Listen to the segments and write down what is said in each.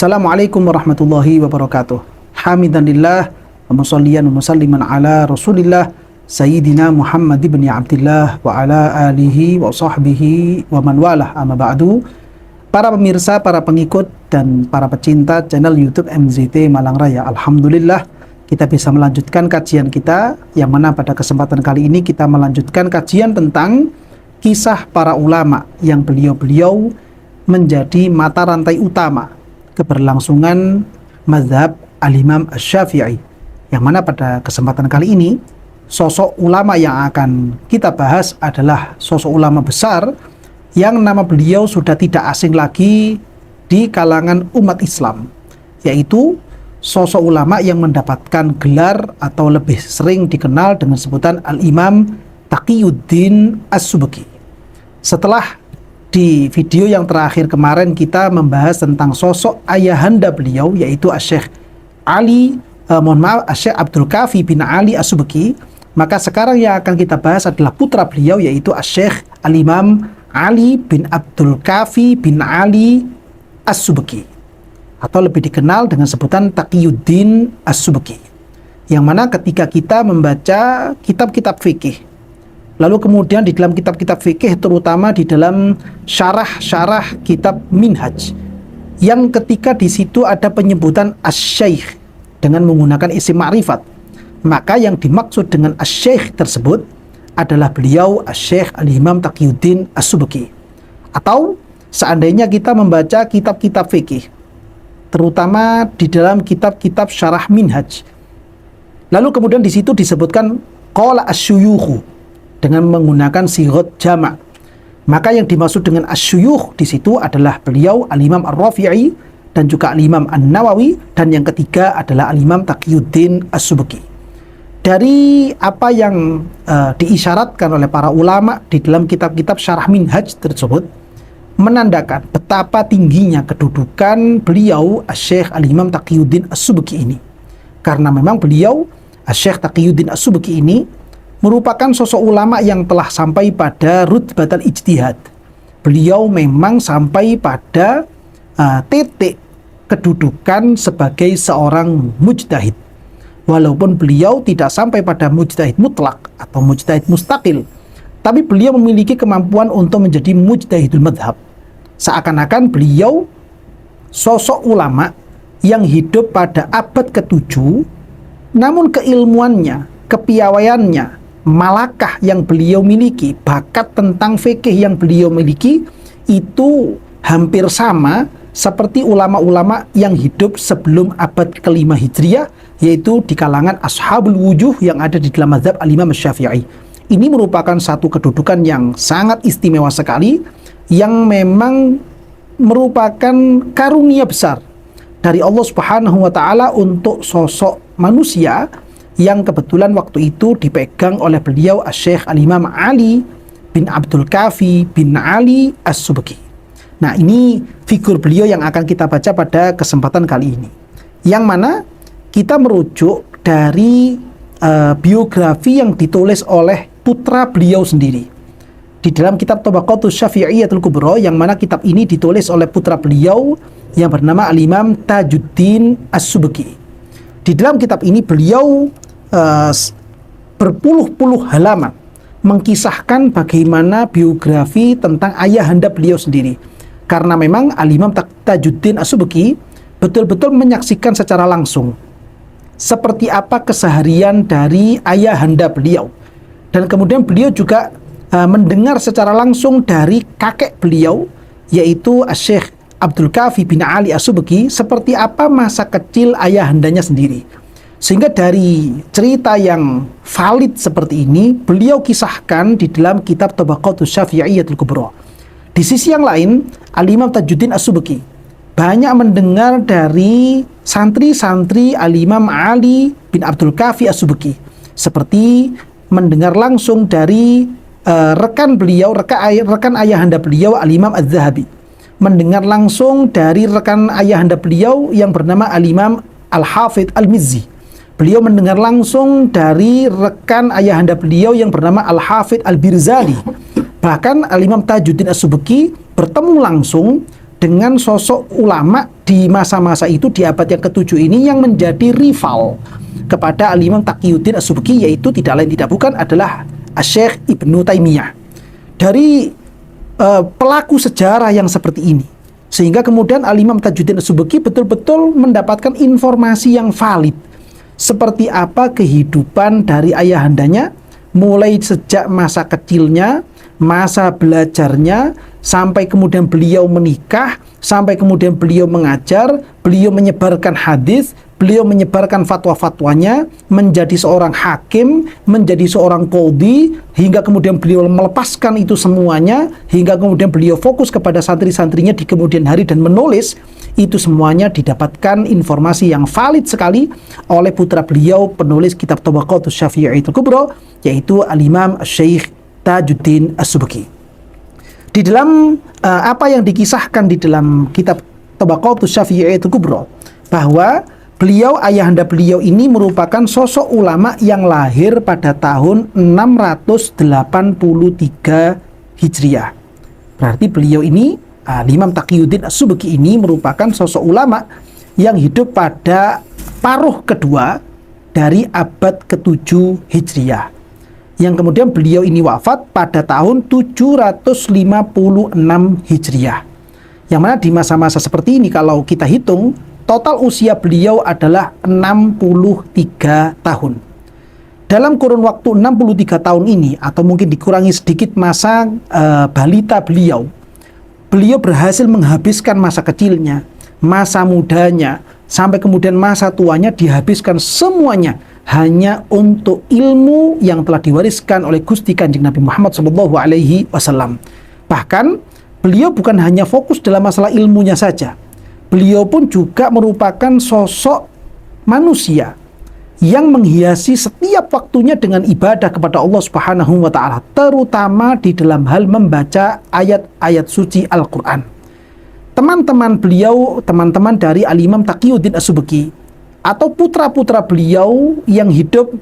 Assalamualaikum warahmatullahi wabarakatuh. Hamidanillah wa musalliyan wa musalliman ala Rasulillah Sayyidina Muhammad ibn Abdillah wa ala alihi wa sahbihi wa man walah, amma ba'du. Para pemirsa, para pengikut dan para pecinta channel YouTube MZT Malang Raya, alhamdulillah kita bisa melanjutkan kajian kita, yang mana pada kesempatan kali ini kita melanjutkan kajian tentang kisah para ulama yang beliau-beliau menjadi mata rantai utama keberlangsungan mazhab al-Imam Asy-Syafi'i, yang mana pada kesempatan kali ini sosok ulama yang akan kita bahas adalah sosok ulama besar yang nama beliau sudah tidak asing lagi di kalangan umat Islam, yaitu sosok ulama yang mendapatkan gelar atau lebih sering dikenal dengan sebutan Al-Imam Taqiyuddin As-Subki. Setelah di video yang terakhir kemarin kita membahas tentang sosok ayahanda beliau, yaitu Asy-Syaikh Asy-Syaikh Abdul Kafi bin Ali As-Subki, maka sekarang yang akan kita bahas adalah putra beliau, yaitu Asy-Syaikh Al-Imam Ali bin Abdul Kafi bin Ali As-Subki, atau lebih dikenal dengan sebutan Taqiyuddin As-Subki, yang mana ketika kita membaca kitab-kitab fikih, lalu kemudian di dalam kitab-kitab fikih, terutama di dalam syarah-syarah kitab Minhaj, yang ketika di situ ada penyebutan Asy-Syaikh dengan menggunakan isim ma'rifat, maka yang dimaksud dengan Asy-Syaikh tersebut adalah beliau Asy-Syaikh Al-Imam Taqiyuddin As-Subki. Atau seandainya kita membaca kitab-kitab fikih, terutama di dalam kitab-kitab syarah Minhaj, lalu kemudian di situ disebutkan qala asy-syuyukh dengan menggunakan sighat jamak, maka yang dimaksud dengan asy-syuyukh di situ adalah beliau Al-Imam Ar-Rafi'i dan juga Al-Imam An-Nawawi, dan yang ketiga adalah Al-Imam Taqiyuddin As-Subki. Dari apa yang diisyaratkan oleh para ulama di dalam kitab-kitab syarah Minhaj tersebut menandakan betapa tingginya kedudukan beliau Asy-Syaikh Al-Imam Taqiyuddin As-Subki ini, karena memang beliau Asy-Syaikh Taqiyuddin As-Subki ini merupakan sosok ulama yang telah sampai pada rutbatal ijtihad. Beliau memang sampai pada titik kedudukan sebagai seorang mujtahid. Walaupun beliau tidak sampai pada mujtahid mutlak atau mujtahid mustaqil, tapi beliau memiliki kemampuan untuk menjadi mujtahidul madhab. Seakan-akan beliau sosok ulama yang hidup pada abad ke-7, namun keilmuannya, kepiawaiannya, malakah yang beliau miliki, bakat tentang fikih yang beliau miliki itu hampir sama seperti ulama-ulama yang hidup sebelum abad ke-5 Hijriah, yaitu di kalangan ashabul wujuh yang ada di dalam mazhab Al-Imam Asy-Syafi'i. Ini merupakan satu kedudukan yang sangat istimewa sekali, yang memang merupakan karunia besar dari Allah Subhanahu wa taala untuk sosok manusia yang kebetulan waktu itu dipegang oleh beliau Asy-Syaikh Al-Imam Ali bin Abdul Kafi bin Ali As-Subki. Nah, ini figur beliau yang akan kita baca pada kesempatan kali ini, yang mana kita merujuk dari biografi yang ditulis oleh putra beliau sendiri di dalam kitab Tabaqatus Syafi'iyyatul Kubra, yang mana kitab ini ditulis oleh putra beliau yang bernama Al-Imam Tajuddin As-Subki. Di dalam kitab ini beliau berpuluh-puluh halaman mengkisahkan bagaimana biografi tentang ayahanda beliau sendiri, karena memang Al-Imam Tajuddin As-Subki betul-betul menyaksikan secara langsung seperti apa keseharian dari ayahanda beliau, dan kemudian beliau juga mendengar secara langsung dari kakek beliau, yaitu Asy-Syaikh Abdul Kafi bin Ali As-Subki, seperti apa masa kecil ayahandanya sendiri. Sehingga dari cerita yang valid seperti ini, beliau kisahkan di dalam kitab Tabaqatus Syafi'iyyatul Kubra. Di sisi yang lain, Al-Imam Tajuddin As-Subki banyak mendengar dari santri-santri Al-Imam Ali bin Abdul Kafi As-Subki, seperti mendengar langsung dari rekan beliau, rekan ayahanda beliau Al-Imam Az-Zahabi, mendengar langsung dari rekan ayahanda beliau yang bernama Al-Imam Al-Hafidh Al-Mizzi. Beliau mendengar langsung dari rekan ayahanda beliau yang bernama Al-Hafidh Al-Birzali. Bahkan Al-Imam Tajuddin As-Subki bertemu langsung dengan sosok ulama di masa-masa itu di abad yang ke-7 ini yang menjadi rival kepada Al-Imam Taqiyuddin As-Subki, yaitu tidak lain tidak bukan adalah Syekh Ibnu Taimiyah. Dari pelaku sejarah yang seperti ini, sehingga kemudian Al-Imam Tajuddin As-Subki betul-betul mendapatkan informasi yang valid seperti apa kehidupan dari ayahandanya, mulai sejak masa kecilnya, masa belajarnya, sampai kemudian beliau menikah, sampai kemudian beliau mengajar, beliau menyebarkan hadis, beliau menyebarkan fatwa-fatwanya, menjadi seorang hakim, menjadi seorang qadhi, hingga kemudian beliau melepaskan itu semuanya, hingga kemudian beliau fokus kepada santri-santrinya di kemudian hari dan menulis. Itu semuanya didapatkan informasi yang valid sekali oleh putra beliau, penulis kitab Tabaqatus Syafi'iyyah Kubra, yaitu Al-Imam Syekh Tajuddin As-Subki. Di dalam apa yang dikisahkan di dalam kitab Tabaqatus Syafi'iyyah Kubra, bahwa beliau, ayahanda beliau ini merupakan sosok ulama yang lahir pada tahun 683 Hijriah. Berarti beliau ini, Imam Taqiyuddin As-Subki ini merupakan sosok ulama yang hidup pada paruh kedua dari abad ke-7 Hijriah. Yang kemudian beliau ini wafat pada tahun 756 Hijriah. Yang mana di masa-masa seperti ini kalau kita hitung, total usia beliau adalah 63 tahun. Dalam kurun waktu 63 tahun ini, atau mungkin dikurangi sedikit masa balita beliau, beliau berhasil menghabiskan masa kecilnya, masa mudanya, sampai kemudian masa tuanya dihabiskan semuanya hanya untuk ilmu yang telah diwariskan oleh Gusti Kanjeng Nabi Muhammad SAW. Bahkan beliau bukan hanya fokus dalam masalah ilmunya saja, beliau pun juga merupakan sosok manusia yang menghiasi setiap waktunya dengan ibadah kepada Allah Subhanahu wa Ta'ala, terutama di dalam hal membaca ayat-ayat suci Al-Quran. Teman-teman beliau, teman-teman dari Al-Imam Taqiyuddin As-Subki, atau putra-putra beliau yang hidup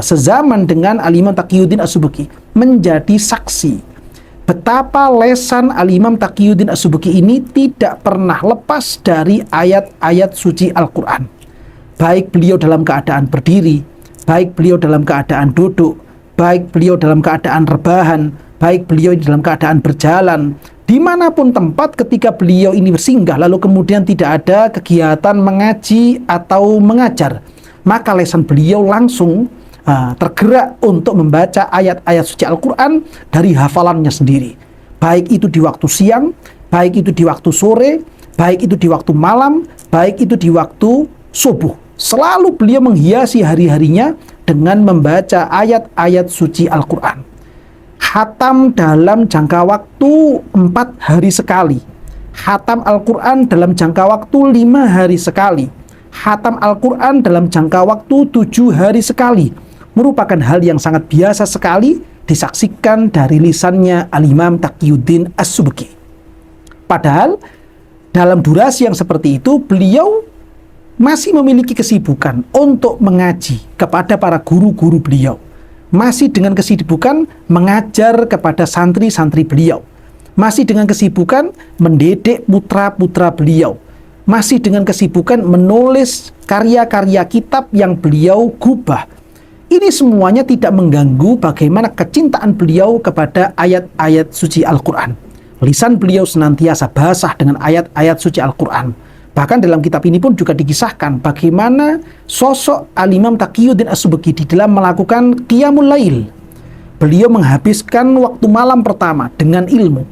sezaman dengan Al-Imam Taqiyuddin As-Subki, menjadi saksi betapa lesan Al-Imam Taqiyuddin As-Subki ini tidak pernah lepas dari ayat-ayat suci Al-Quran. Baik beliau dalam keadaan berdiri, baik beliau dalam keadaan duduk, baik beliau dalam keadaan rebahan, baik beliau dalam keadaan berjalan, dimanapun tempat ketika beliau ini bersinggah, lalu kemudian tidak ada kegiatan mengaji atau mengajar, maka lesan beliau langsung tergerak untuk membaca ayat-ayat suci Al-Quran dari hafalannya sendiri. Baik itu di waktu siang, baik itu di waktu sore, baik itu di waktu malam, baik itu di waktu subuh. Selalu beliau menghiasi hari-harinya dengan membaca ayat-ayat suci Al-Quran. Khatam dalam jangka waktu 4 hari sekali. Khatam Al-Quran dalam jangka waktu 5 hari sekali. Khatam Al-Quran dalam jangka waktu 7 hari sekali. Merupakan hal yang sangat biasa sekali disaksikan dari lisannya Al-Imam Taqiyuddin As-Subki. Padahal dalam durasi yang seperti itu, beliau masih memiliki kesibukan untuk mengaji kepada para guru-guru beliau, masih dengan kesibukan mengajar kepada santri-santri beliau, masih dengan kesibukan mendidik putra-putra beliau, masih dengan kesibukan menulis karya-karya kitab yang beliau gubah. Ini semuanya tidak mengganggu bagaimana kecintaan beliau kepada ayat-ayat suci Al-Quran. Lisan beliau senantiasa basah dengan ayat-ayat suci Al-Quran. Bahkan dalam kitab ini pun juga dikisahkan bagaimana sosok Al-Imam Taqiyuddin As-Subki di dalam melakukan Qiyamul Lail. Beliau menghabiskan waktu malam pertama dengan ilmu.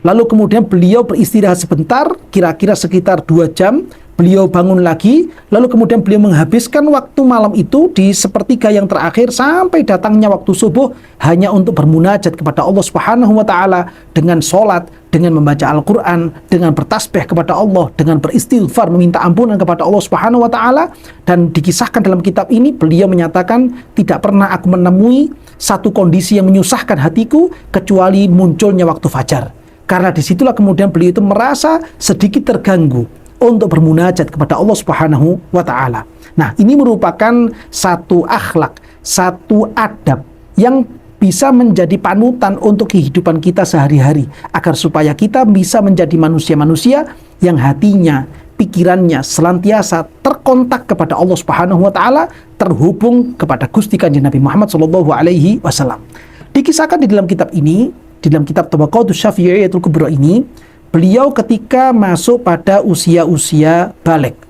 Lalu kemudian beliau beristirahat sebentar, kira-kira sekitar 2 jam. Beliau bangun lagi, lalu kemudian beliau menghabiskan waktu malam itu di sepertiga yang terakhir sampai datangnya waktu subuh hanya untuk bermunajat kepada Allah Subhanahu wa Ta'ala dengan sholat, dengan membaca Al-Quran, dengan bertasbih kepada Allah, dengan beristighfar, meminta ampunan kepada Allah Subhanahu wa Ta'ala. Dan dikisahkan dalam kitab ini, beliau menyatakan, tidak pernah aku menemui satu kondisi yang menyusahkan hatiku kecuali munculnya waktu fajar. Karena disitulah kemudian beliau itu merasa sedikit terganggu untuk bermunajat kepada Allah Subhanahu wa Ta'ala. Nah, ini merupakan satu akhlak, satu adab yang bisa menjadi panutan untuk kehidupan kita sehari-hari, agar supaya kita bisa menjadi manusia-manusia yang hatinya, pikirannya senantiasa terkontak kepada Allah Subhanahu wa taala, terhubung kepada Gusti Kanjeng Nabi Muhammad sallallahu alaihi wasallam. Dikisahkan di dalam kitab ini, di dalam kitab Tabaqatus Syafi'iyatul Kubra ini, beliau ketika masuk pada usia-usia balik,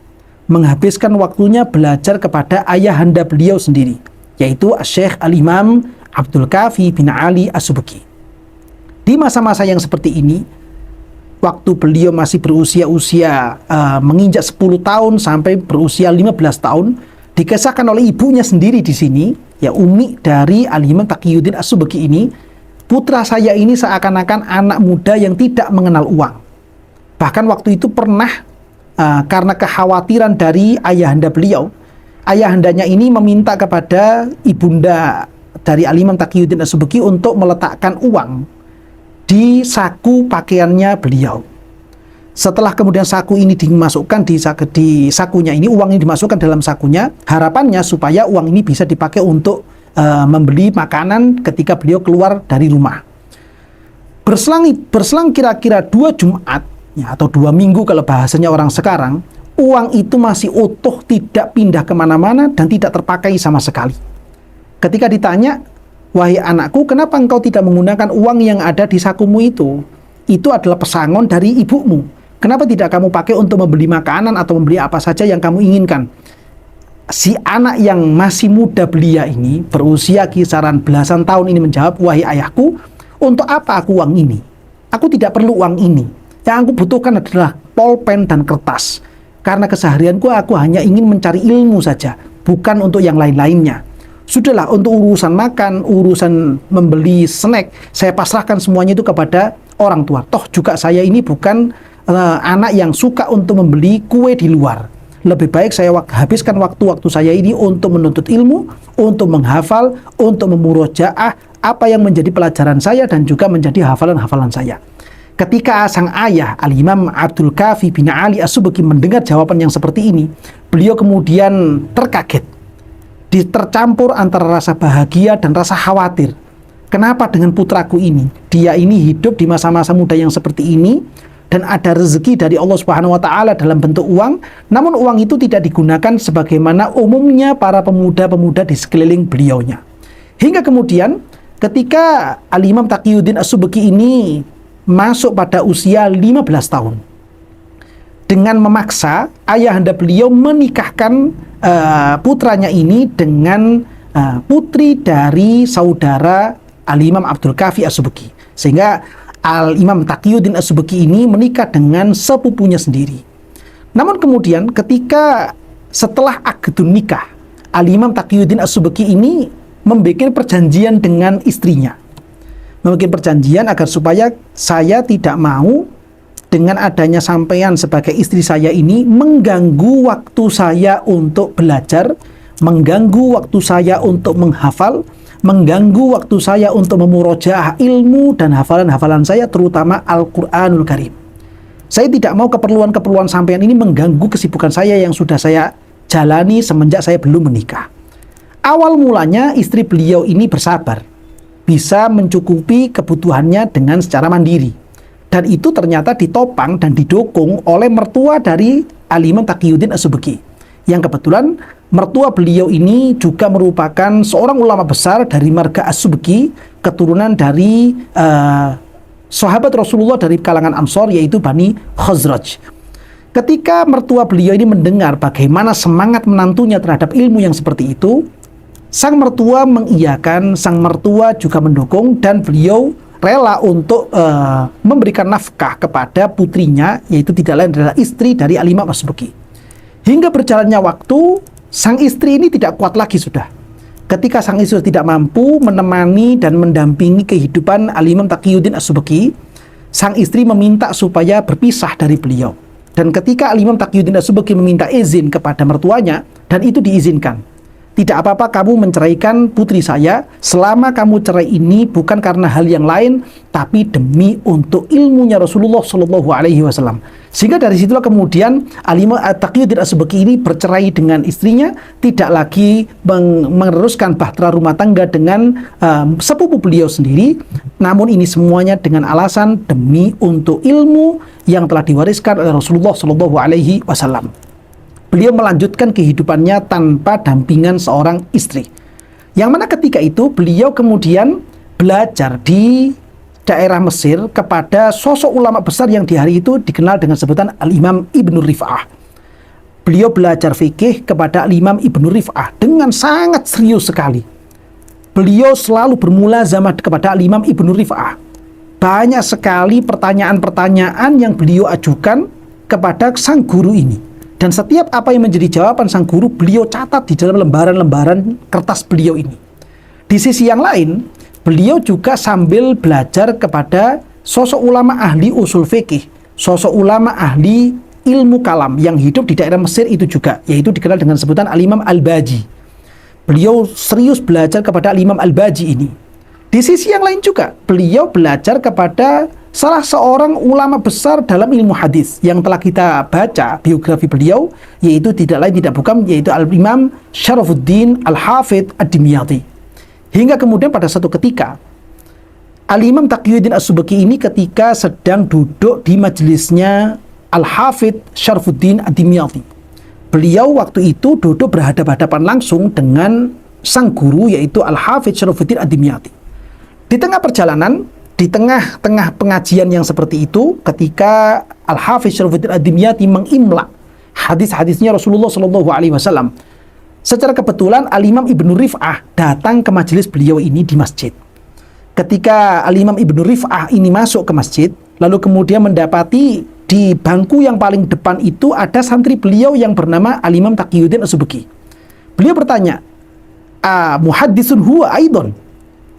menghabiskan waktunya belajar kepada ayahanda beliau sendiri, yaitu Syekh Al-Imam Abdul Kafi bin Ali As-Subki. Di masa-masa yang seperti ini, waktu beliau masih berusia menginjak 10 tahun sampai berusia 15 tahun, dikisahkan oleh ibunya sendiri di sini, ya umi dari Al-Imam Taqiyuddin As-Subki ini, putra saya ini seakan-akan anak muda yang tidak mengenal uang. Bahkan waktu itu pernah karena kekhawatiran dari ayahanda beliau, ayahandanya ini meminta kepada ibunda dari Al-Imam Taqiyuddin As-Subki untuk meletakkan uang di saku pakaiannya beliau. Setelah kemudian saku ini dimasukkan di sakunya ini, uang ini dimasukkan dalam sakunya, harapannya supaya uang ini bisa dipakai untuk membeli makanan ketika beliau keluar dari rumah. Berselang kira-kira 2 Jumat ya, atau 2 minggu kalau bahasanya orang sekarang, uang itu masih utuh, tidak pindah kemana-mana dan tidak terpakai sama sekali. Ketika ditanya, "Wahai anakku, kenapa engkau tidak menggunakan uang yang ada di sakumu itu? Itu adalah pesangon dari ibumu. Kenapa tidak kamu pakai untuk membeli makanan atau membeli apa saja yang kamu inginkan?" Si anak yang masih muda belia ini, berusia kisaran belasan tahun ini menjawab, "Wahai ayahku, untuk apa aku uang ini? Aku tidak perlu uang ini. Yang aku butuhkan adalah pulpen dan kertas. Karena keseharianku aku hanya ingin mencari ilmu saja, bukan untuk yang lain-lainnya. Sudahlah, untuk urusan makan, urusan membeli snack, saya pasrahkan semuanya itu kepada orang tua. Toh juga saya ini bukan anak yang suka untuk membeli kue di luar. Lebih baik saya habiskan waktu-waktu saya ini untuk menuntut ilmu, untuk menghafal, untuk memurojaah apa yang menjadi pelajaran saya dan juga menjadi hafalan-hafalan saya." Ketika sang ayah Al-Imam Abdul Kafi bin Ali As-Subki mendengar jawaban yang seperti ini, beliau kemudian terkaget, tercampur antara rasa bahagia dan rasa khawatir. Kenapa dengan putraku ini? Dia ini hidup di masa-masa muda yang seperti ini, dan ada rezeki dari Allah Subhanahu wa taala dalam bentuk uang, namun uang itu tidak digunakan sebagaimana umumnya para pemuda-pemuda di sekeliling beliaunya. Hingga kemudian ketika Al-Imam Taqiyuddin As-Subki ini masuk pada usia 15 tahun, dengan memaksa ayahanda beliau menikahkan putranya ini dengan putri dari saudara Al-Imam Abdul Kafi As-Subki, sehingga Al-Imam Taqiyuddin As-Subki ini menikah dengan sepupunya sendiri. Namun kemudian ketika setelah akdun nikah, Al-Imam Taqiyuddin As-Subki ini membuat perjanjian dengan istrinya, membuat perjanjian agar supaya saya tidak mau dengan adanya sampean sebagai istri saya ini mengganggu waktu saya untuk belajar, mengganggu waktu saya untuk menghafal, mengganggu waktu saya untuk memurojaah ilmu dan hafalan-hafalan saya, terutama Al-Quranul Karim. Saya tidak mau keperluan-keperluan sampean ini mengganggu kesibukan saya yang sudah saya jalani semenjak saya belum menikah. Awal mulanya istri beliau ini bersabar, bisa mencukupi kebutuhannya dengan secara mandiri. Dan itu ternyata ditopang dan didukung oleh mertua dari Al-Imam Taqiyuddin As-Subki, yang kebetulan mertua beliau ini juga merupakan seorang ulama besar dari marga As-Subki, keturunan dari sahabat Rasulullah dari kalangan Ansor, yaitu Bani Khazraj. Ketika mertua beliau ini mendengar bagaimana semangat menantunya terhadap ilmu yang seperti itu, sang mertua mengiyakan, sang mertua juga mendukung, dan beliau rela untuk memberikan nafkah kepada putrinya, yaitu tidak lain adalah istri dari Al-Imam As-Subki. Hingga berjalannya waktu, sang istri ini tidak kuat lagi sudah. Ketika sang istri tidak mampu menemani dan mendampingi kehidupan Al-Imam Taqiyuddin As-Subki, sang istri meminta supaya berpisah dari beliau. Dan ketika Al-Imam Taqiyuddin As-Subki meminta izin kepada mertuanya, dan itu diizinkan, tidak apa-apa kamu menceraikan putri saya selama kamu cerai ini bukan karena hal yang lain, tapi demi untuk ilmunya Rasulullah Shallallahu Alaihi Wasallam. Sehingga dari situlah kemudian Al-Imam Taqiyuddin As-Subki ini bercerai dengan istrinya, tidak lagi meneruskan bahtera rumah tangga dengan sepupu beliau sendiri, namun ini semuanya dengan alasan demi untuk ilmu yang telah diwariskan oleh Rasulullah Shallallahu Alaihi Wasallam. Beliau melanjutkan kehidupannya tanpa dampingan seorang istri. Yang mana ketika itu beliau kemudian belajar di daerah Mesir kepada sosok ulama besar yang di hari itu dikenal dengan sebutan Al-Imam Ibnu Rif'ah. Beliau belajar fikih kepada Al-Imam Ibnu Rif'ah dengan sangat serius sekali. Beliau selalu bermulazamah kepada Al-Imam Ibnu Rif'ah. Banyak sekali pertanyaan-pertanyaan yang beliau ajukan kepada sang guru ini. Dan setiap apa yang menjadi jawaban sang guru, beliau catat di dalam lembaran-lembaran kertas beliau ini. Di sisi yang lain, beliau juga sambil belajar kepada sosok ulama ahli usul fikih, sosok ulama ahli ilmu kalam yang hidup di daerah Mesir itu juga, yaitu dikenal dengan sebutan Al-Imam Al-Baji. Beliau serius belajar kepada Al-Imam Al-Baji ini. Di sisi yang lain juga, beliau belajar kepada salah seorang ulama besar dalam ilmu hadis yang telah kita baca biografi beliau, yaitu tidak lain tidak bukan yaitu Al-Imam Syarafuddin Al-Hafidh Ad-Dimyati. Hingga kemudian pada satu ketika Al-Imam Taqiyuddin As-Subki ini ketika sedang duduk di majelisnya Al-Hafidh Syarafuddin Ad-Dimyati. Beliau waktu itu duduk berhadapan-hadapan langsung dengan sang guru yaitu Al-Hafidh Syarafuddin Ad-Dimyati. Di tengah perjalanan, di tengah-tengah pengajian yang seperti itu, ketika Al-Hafidh Syarafuddin Ad-Dimyati mengimla hadis-hadisnya Rasulullah Shallallahu Alaihi Wasallam, secara kebetulan Al-Imam Ibnu Rif'ah datang ke majelis beliau ini di masjid. Ketika Al-Imam Ibnu Rif'ah ini masuk ke masjid, lalu kemudian mendapati di bangku yang paling depan itu ada santri beliau yang bernama Al-Imam Taqiyuddin As-Subki. Beliau bertanya, muhaddisun huwa aidon?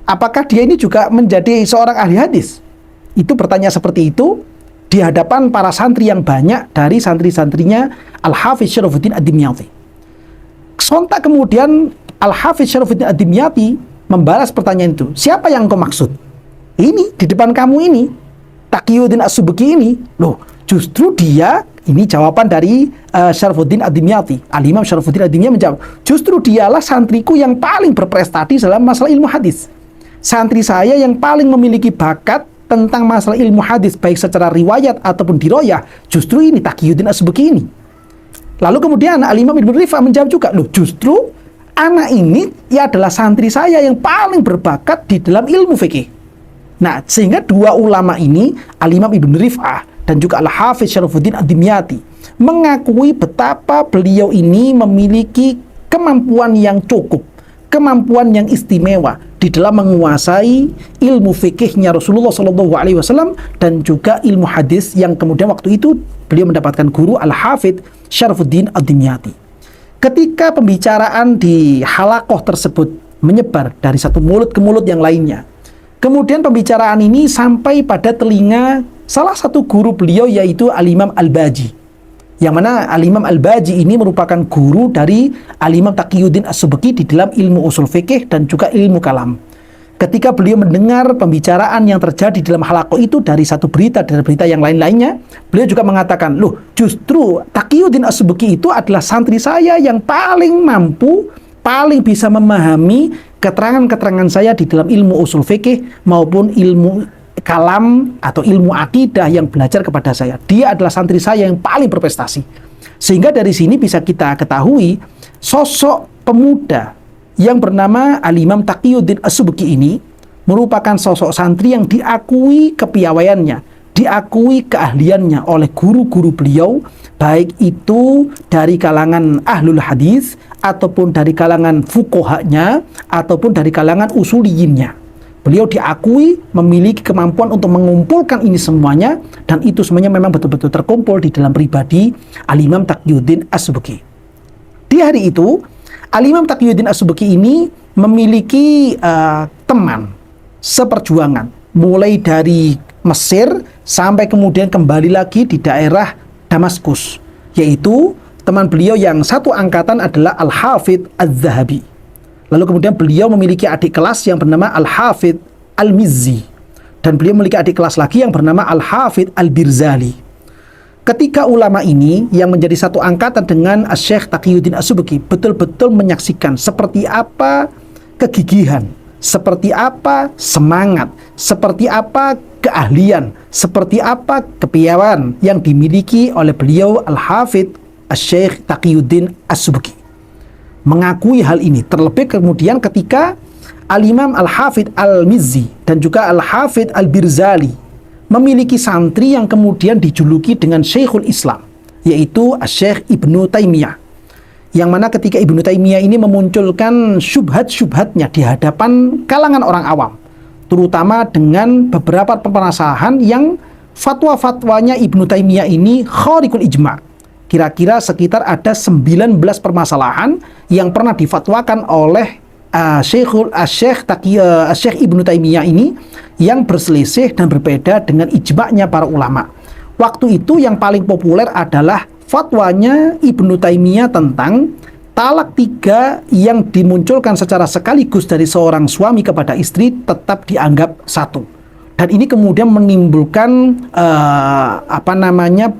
Apakah dia ini juga menjadi seorang ahli hadis? Itu bertanya seperti itu di hadapan para santri yang banyak dari santri-santrinya Al-Hafidh Syarafuddin Ad-Dimyati. Sontak kemudian Al-Hafidh Syarafuddin Ad-Dimyati membalas pertanyaan itu. Siapa yang kau maksud? Ini, di depan kamu ini. Taqiyuddin As-Subki ini. Loh, justru dia, ini jawaban dari Syarafuddin Ad-Dimyati. Al-Imam Syarafuddin Ad-Dimyati menjawab, justru dialah santriku yang paling berprestasi dalam masalah ilmu hadis. Santri saya yang paling memiliki bakat tentang masalah ilmu hadis baik secara riwayat ataupun diroyah, justru ini Taqiyuddin As-Subki ini. Lalu kemudian Al-Imam Ibnu Rif'ah menjawab juga, loh justru anak ini ya adalah santri saya yang paling berbakat di dalam ilmu fikih. Nah, sehingga dua ulama ini, Al-Imam Ibnu Rif'ah dan juga Al-Hafidh Syarafuddin Ad-Dimyati, mengakui betapa beliau ini memiliki kemampuan yang cukup, kemampuan yang istimewa di dalam menguasai ilmu fikihnya Rasulullah Shallallahu Alaihi Wasallam dan juga ilmu hadis yang kemudian waktu itu beliau mendapatkan guru Al-Hafidh Syarafuddin Ad-Dimyati. Ketika pembicaraan di halaqah tersebut menyebar dari satu mulut ke mulut yang lainnya, kemudian pembicaraan ini sampai pada telinga salah satu guru beliau yaitu Al-Imam Al-Baji. Yang mana Al-Imam Al-Baji ini merupakan guru dari Al-Imam Taqiyuddin As-Subki di dalam ilmu usul fikih dan juga ilmu kalam. Ketika beliau mendengar pembicaraan yang terjadi dalam halaqah itu dari satu berita dan berita yang lain-lainnya, beliau juga mengatakan, loh justru Taqiyuddin As-Subki itu adalah santri saya yang paling mampu, paling bisa memahami keterangan-keterangan saya di dalam ilmu usul fikih maupun ilmu kalam atau ilmu akidah yang belajar kepada saya. Dia adalah santri saya yang paling berprestasi. Sehingga dari sini bisa kita ketahui sosok pemuda yang bernama Al-Imam Taqiyuddin As-Subki ini merupakan sosok santri yang diakui kepiawaiannya, diakui keahliannya oleh guru-guru beliau, baik itu dari kalangan ahlul hadis ataupun dari kalangan fuqahanya ataupun dari kalangan usuliyinnya. Beliau diakui memiliki kemampuan untuk mengumpulkan ini semuanya, dan itu semuanya memang betul-betul terkumpul di dalam pribadi Al-Imam Taqiyuddin As-Subki. Di hari itu, Al-Imam Taqiyuddin As-Subki ini memiliki teman seperjuangan, mulai dari Mesir sampai kemudian kembali lagi di daerah Damaskus, yaitu teman beliau yang satu angkatan adalah Al-Hafidh Az-Zahabi. Lalu kemudian beliau memiliki adik kelas yang bernama Al-Hafidh Al-Mizzi. Dan beliau memiliki adik kelas lagi yang bernama Al-Hafidh Al-Birzali. Ketika ulama ini yang menjadi satu angkatan dengan Syekh Taqiyuddin As-Subki betul-betul menyaksikan seperti apa kegigihan, seperti apa semangat, seperti apa keahlian, seperti apa kepiawaian yang dimiliki oleh beliau Al-Hafidh Syekh Taqiyuddin As-Subki. Mengakui hal ini, terlebih kemudian ketika Al-Imam Al-Hafidh Al-Mizzi dan juga Al-Hafidh Al-Birzali memiliki santri yang kemudian dijuluki dengan Syekhul Islam, yaitu Syekh Ibnu Taimiyah. Yang mana ketika Ibnu Taimiyah ini memunculkan syubhat-syubhatnya di hadapan kalangan orang awam, terutama dengan beberapa permasalahan yang fatwa-fatwanya Ibnu Taimiyah ini khariqul ijma'. Kira-kira sekitar ada 19 permasalahan yang pernah difatwakan oleh Syekh Ibnu Taimiyah ini yang berselisih dan berbeda dengan ijma'nya para ulama. Waktu itu yang paling populer adalah fatwanya Ibnu Taimiyah tentang talak 3 yang dimunculkan secara sekaligus dari seorang suami kepada istri tetap dianggap satu. Dan ini kemudian menimbulkan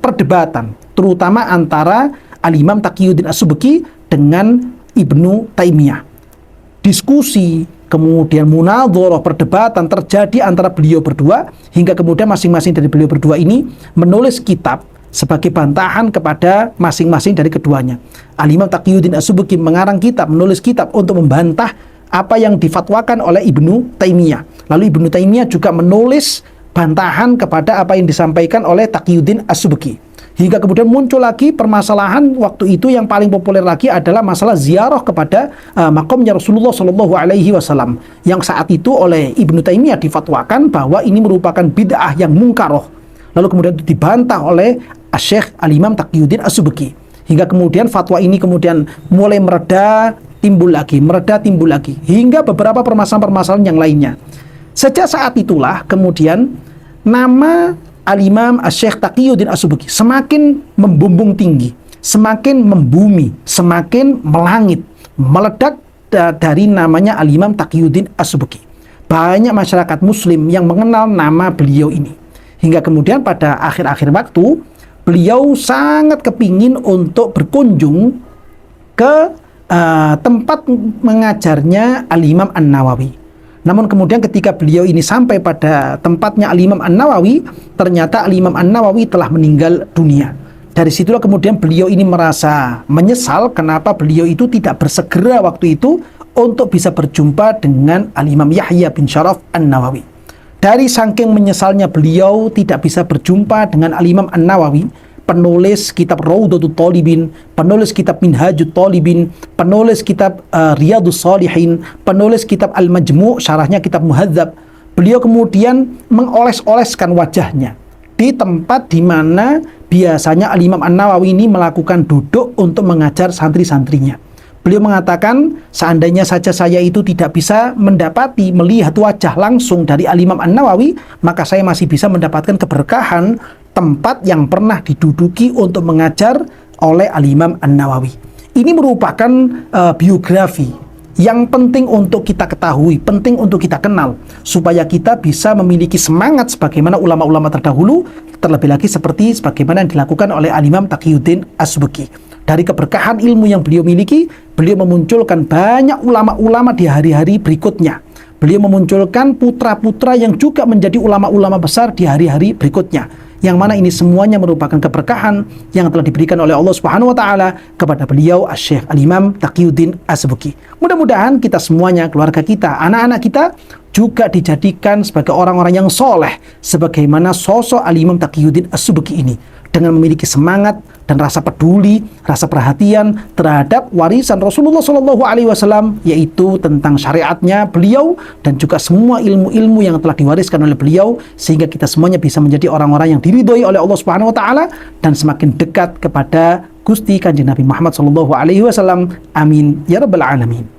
perdebatan, terutama antara Al-Imam Taqiyuddin As-Subki dengan Ibnu Taimiyah. Diskusi, kemudian munadharah, perdebatan terjadi antara beliau berdua, hingga kemudian masing-masing dari beliau berdua ini menulis kitab sebagai bantahan kepada masing-masing dari keduanya. Al-Imam Taqiyuddin As-Subki mengarang kitab, menulis kitab untuk membantah apa yang difatwakan oleh Ibnu Taimiyah. Lalu Ibnu Taimiyah juga menulis bantahan kepada apa yang disampaikan oleh Taqiyuddin As-Subki. Hingga kemudian muncul lagi permasalahan waktu itu yang paling populer lagi adalah masalah ziarah kepada makamnya Rasulullah Shallallahu Alaihi Wasallam, yang saat itu oleh Ibnu Taimiyah difatwakan bahwa ini merupakan bid'ah yang mungkaroh. Lalu kemudian dibantah oleh Syekh Al-Imam Taqiyuddin As-Subki. Hingga kemudian fatwa ini kemudian mulai mereda, timbul lagi, hingga beberapa permasalahan-permasalahan yang lainnya. Sejak saat itulah kemudian nama Al-Imam Syekh Taqiyuddin As-Subki semakin membumbung tinggi, semakin membumi, semakin melangit, meledak dari namanya Al-Imam Taqiyuddin As-Subki. Banyak masyarakat muslim yang mengenal nama beliau ini. Hingga kemudian pada akhir-akhir waktu, beliau sangat kepingin untuk berkunjung ke tempat mengajarnya Al-Imam An-Nawawi. Namun kemudian ketika beliau ini sampai pada tempatnya Al-Imam An-Nawawi, ternyata Al-Imam An-Nawawi telah meninggal dunia. Dari situlah kemudian beliau ini merasa menyesal kenapa beliau itu tidak bersegera waktu itu untuk bisa berjumpa dengan Al-Imam Yahya bin Syaraf An-Nawawi. Dari saking menyesalnya beliau tidak bisa berjumpa dengan Al-Imam An-Nawawi, penulis kitab Raudhatul Talibin, penulis kitab Minhajut Talibin, penulis kitab Riyadhus Shalihin, penulis kitab Al-Majmu', syarahnya kitab Muhadzab. Beliau kemudian mengoles-oleskan wajahnya di tempat di mana biasanya Al-Imam An-Nawawi ini melakukan duduk untuk mengajar santri-santrinya. Beliau mengatakan, seandainya saja saya itu tidak bisa melihat wajah langsung dari Al-Imam An-Nawawi, maka saya masih bisa mendapatkan keberkahan tempat yang pernah diduduki untuk mengajar oleh Al-Imam An-Nawawi. Ini merupakan biografi yang penting untuk kita ketahui, penting untuk kita kenal, supaya kita bisa memiliki semangat sebagaimana ulama-ulama terdahulu, terlebih lagi seperti sebagaimana yang dilakukan oleh Al-Imam Taqiyuddin As-Subki. Dari keberkahan ilmu yang beliau miliki, beliau memunculkan banyak ulama-ulama di hari-hari berikutnya. Beliau memunculkan putra-putra yang juga menjadi ulama-ulama besar di hari-hari berikutnya. Yang mana ini semuanya merupakan keberkahan yang telah diberikan oleh Allah Subhanahu wa taala kepada beliau Syekh Al-Imam Taqiyuddin As-Subki. Mudah-mudahan kita semuanya, keluarga kita, anak-anak kita juga dijadikan sebagai orang-orang yang soleh sebagaimana sosok Al-Imam Taqiyuddin As-Subki ini, dengan memiliki semangat dan rasa peduli, rasa perhatian terhadap warisan Rasulullah Shallallahu Alaihi Wasallam, yaitu tentang syariatnya beliau dan juga semua ilmu-ilmu yang telah diwariskan oleh beliau, sehingga kita semuanya bisa menjadi orang-orang yang diridhoi oleh Allah Subhanahu Wa Taala dan semakin dekat kepada Gusti Kanjeng Nabi Muhammad Shallallahu Alaihi Wasallam. Amin ya rabbal alamin.